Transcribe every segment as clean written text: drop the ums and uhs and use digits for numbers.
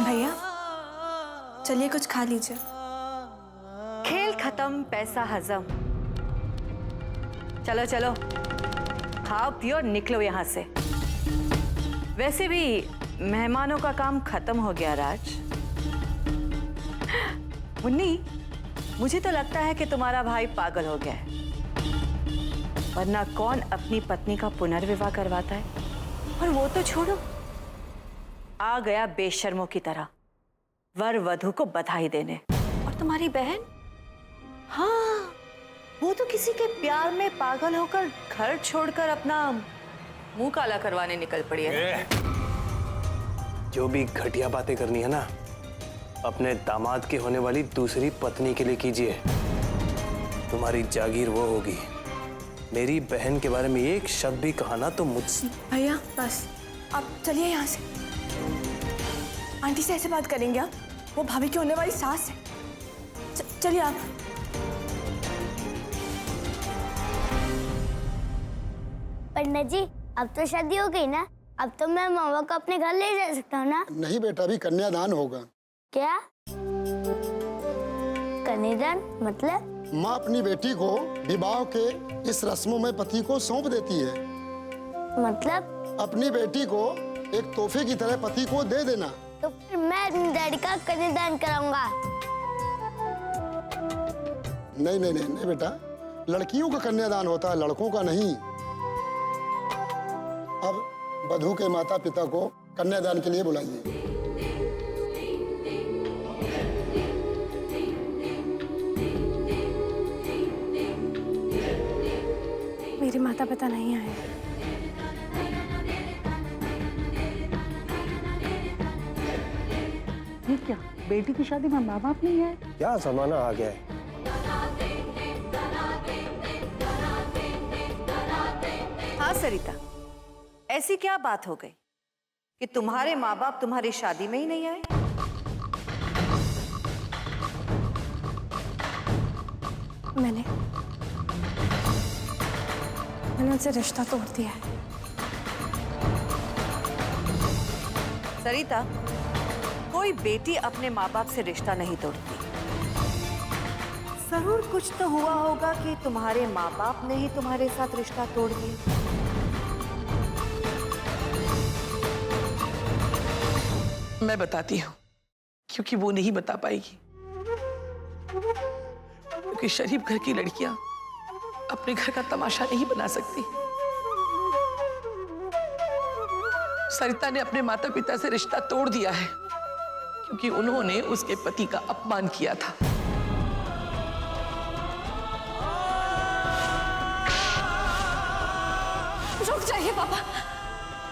भैया चलिए कुछ खा लीजिए। खेल खत्म पैसा हजम। चलो चलो खाओ पियो निकलो यहाँ से। वैसे भी मेहमानों का काम खत्म हो गया राज। मुन्नी, मुझे तो लगता है कि तुम्हारा भाई पागल हो गया है, वरना कौन अपनी पत्नी का पुनर्विवाह करवाता है। और वो तो छोड़ो, आ गया बेशर्मों की तरह वर वधू को बधाई देने। और तुम्हारी बहन, हाँ वो तो किसी के प्यार में पागल होकर घर छोड़कर अपना मुंह काला करवाने निकल पड़ी है। जो भी घटिया बातें करनी है ना, अपने दामाद के होने वाली दूसरी पत्नी के लिए कीजिए। तुम्हारी जागीर वो होगी। मेरी बहन के बारे में एक शब्द भी कहा ना तो मुझसे। भैया बस आप चलिए यहाँ से। आंटी से ऐसे बात करेंगे आप? वो भाभी की होने वाली सास है। चलिए आप। पंडित जी अब तो शादी हो गई ना, अब तो मैं मामा को अपने घर ले जा सकता हूँ ना? नहीं बेटा, अभी कन्यादान होगा। क्या कन्यादान मतलब? माँ अपनी बेटी को विवाह के इस रस्मों में पति को सौंप देती है। मतलब अपनी बेटी को एक तोहफे की तरह पति को दे देना। तो फिर मैं अपनी डैडी का कन्यादान कराऊंगा। नहीं नहीं नहीं नहीं बेटा, लड़कियों का कन्यादान होता है, लड़कों का नहीं। अब वधू के माता पिता को कन्यादान के लिए बुलाइए। मेरे माता पिता नहीं आए। ये क्या, बेटी की शादी में माँ बाप नहीं है? क्या जमाना आ गया है। हाँ सरिता, ऐसी क्या बात हो गई कि तुम्हारे माँ बाप तुम्हारी शादी में ही नहीं आए? मैंने उनसे रिश्ता तोड़ दिया है। सरिता, कोई बेटी अपने माँ बाप से रिश्ता नहीं तोड़ती। जरूर कुछ तो हुआ होगा कि तुम्हारे माँ बाप ने ही तुम्हारे साथ रिश्ता तोड़ दिया। मैं बताती हूँ, क्योंकि वो नहीं बता पाएगी। क्योंकि शरीफ घर की लड़कियां अपने घर का तमाशा नहीं बना सकती। सरिता ने अपने माता पिता से रिश्ता तोड़ दिया है क्योंकि उन्होंने उसके पति का अपमान किया था। रुक जाइए पापा,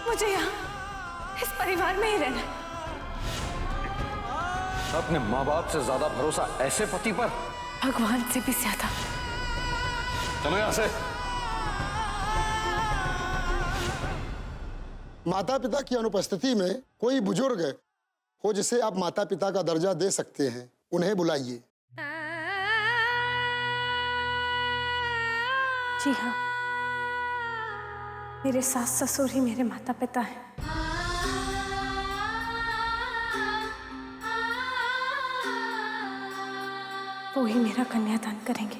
मुझे यहाँ इस परिवार में ही रहना है। अपने माँ बाप से ज्यादा भरोसा ऐसे पति पर? भगवान से भी ज्यादा। चलो यहाँ से। माता पिता की अनुपस्थिति में कोई बुजुर्ग हो जिसे आप माता पिता का दर्जा दे सकते हैं, उन्हें बुलाइए। जी हाँ, मेरे सास ससुर ही मेरे माता पिता हैं। वो ही मेरा कन्यादान करेंगे।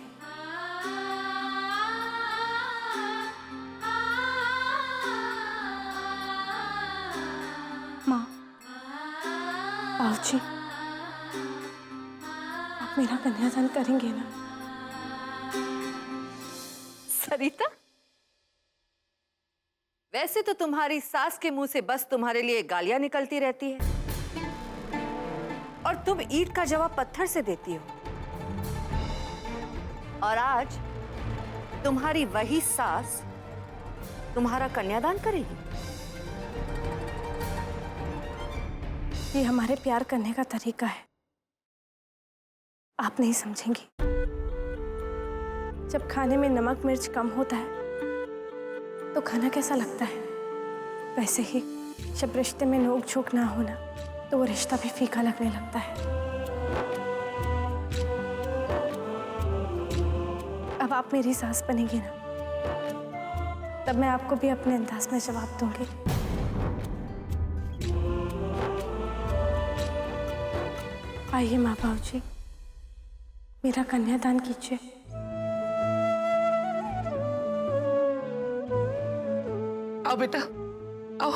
माँ, बाबूजी, आप मेरा कन्यादान करेंगे ना? सरिता, वैसे तो तुम्हारी सास के मुंह से बस तुम्हारे लिए गालियां निकलती रहती है और तुम ईंट का जवाब पत्थर से देती हो। और आज तुम्हारी वही सास तुम्हारा कन्यादान करेगी। ये हमारे प्यार करने का तरीका है, आप नहीं समझेंगी। जब खाने में नमक मिर्च कम होता है तो खाना कैसा लगता है, वैसे ही जब रिश्ते में नोक झोंक ना होना तो वो रिश्ता भी फीका लगने लगता है। अब आप मेरी सास बनेगी ना, तब मैं आपको भी अपने अंदाज में जवाब दूंगी। आइए माँ बाबू जी, मेरा कन्यादान कीजिए। आओ बेटा, आओ।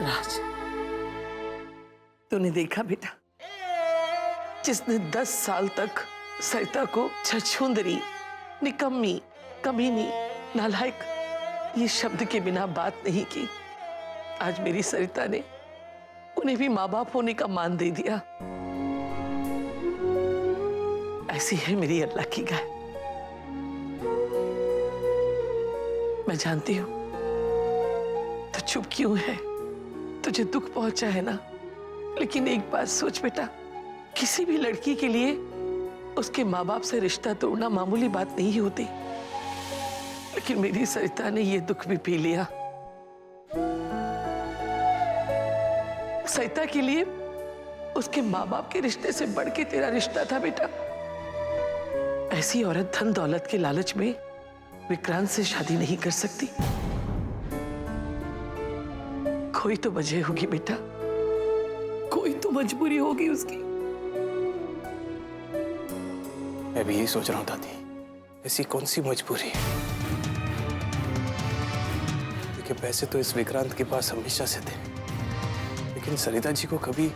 राज, तूने देखा बेटा, जिसने 10 साल तक सरिता को छछूंदरी, निकम्मी, कमीनी, नालायक ये शब्द के बिना बात नहीं की, आज मेरी सरिता ने उन्हें भी माँ बाप होने का मान दे दिया। ऐसी है मेरी अल्लाह की गाय। मैं जानती हूं तो चुप क्यों है, तुझे दुख पहुंचा है ना, लेकिन एक बात सोच बेटा, किसी भी लड़की के लिए उसके माँ बाप से रिश्ता तोड़ना मामूली बात नहीं होती, लेकिन मेरी सरिता ने यह दुख भी पी लिया। सरिता के लिए उसके माँ बाप के रिश्ते से बढ़ के तेरा रिश्ता था बेटा। ऐसी औरत धन दौलत के लालच में विक्रांत से शादी नहीं कर सकती। कोई तो वजह होगी बेटा, कोई तो मजबूरी होगी उसकी। मैं भी यही सोच रहा हूँ दादी, ऐसी कौन सी मजबूरी है? क्योंकि पैसे तो इस विक्रांत के पास हमेशा से थे, लेकिन सरिता जी को कभी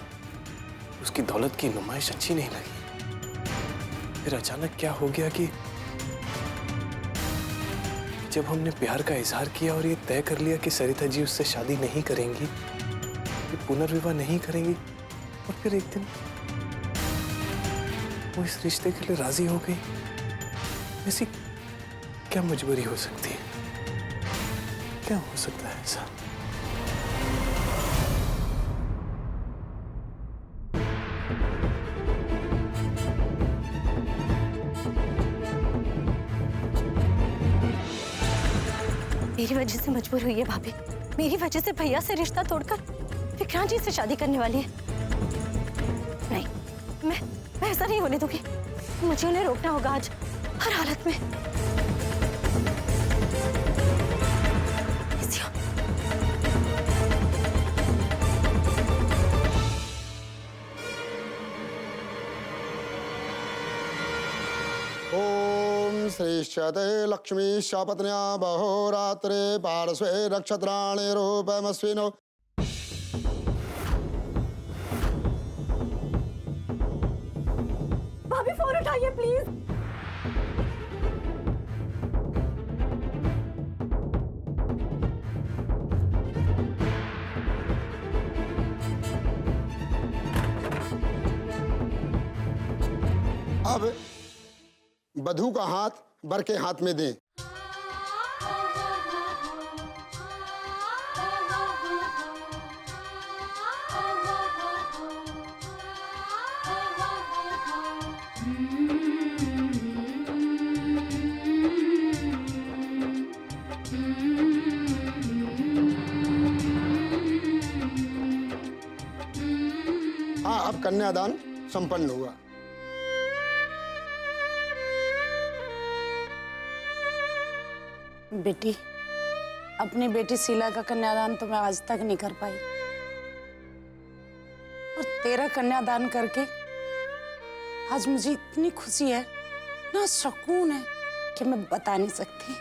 उसकी दौलत की नुमाइश अच्छी नहीं लगी। फिर अचानक क्या हो गया कि जब हमने प्यार का इजहार किया और ये तय कर लिया कि सरिता जी उससे शादी नहीं करेंगी, कि पुनर्विवाह नहीं करेंगी, और फिर एक दिन वो इस रिश्ते के लिए राजी हो गई, ऐसी क्या मजबूरी हो सकती है? क्या हो सकता है ऐसा? मेरी वजह से मजबूर हुई है भाभी, मेरी वजह से भैया से रिश्ता तोड़कर विक्रांत जी से शादी करने वाली है। नहीं, मैं ऐसा नहीं होने दूंगी। मुझे उन्हें रोकना होगा आज, हर हालत में। ओम श्रीश्चते लक्ष्मी शापत्न्या बहोरात्रे पार्श्वे नक्षत्राणि रूपमस्विनो। भाभी फोन उठाइए प्लीज। अब वधू का हाथ वर के हाथ में दें। हाँ, अब कन्यादान संपन्न हुआ। बेटी, अपनी बेटी शीला का कन्यादान तो मैं आज तक नहीं कर पाई, और तेरा कन्यादान करके आज मुझे इतनी खुशी है ना, सुकून है कि मैं बता नहीं सकती।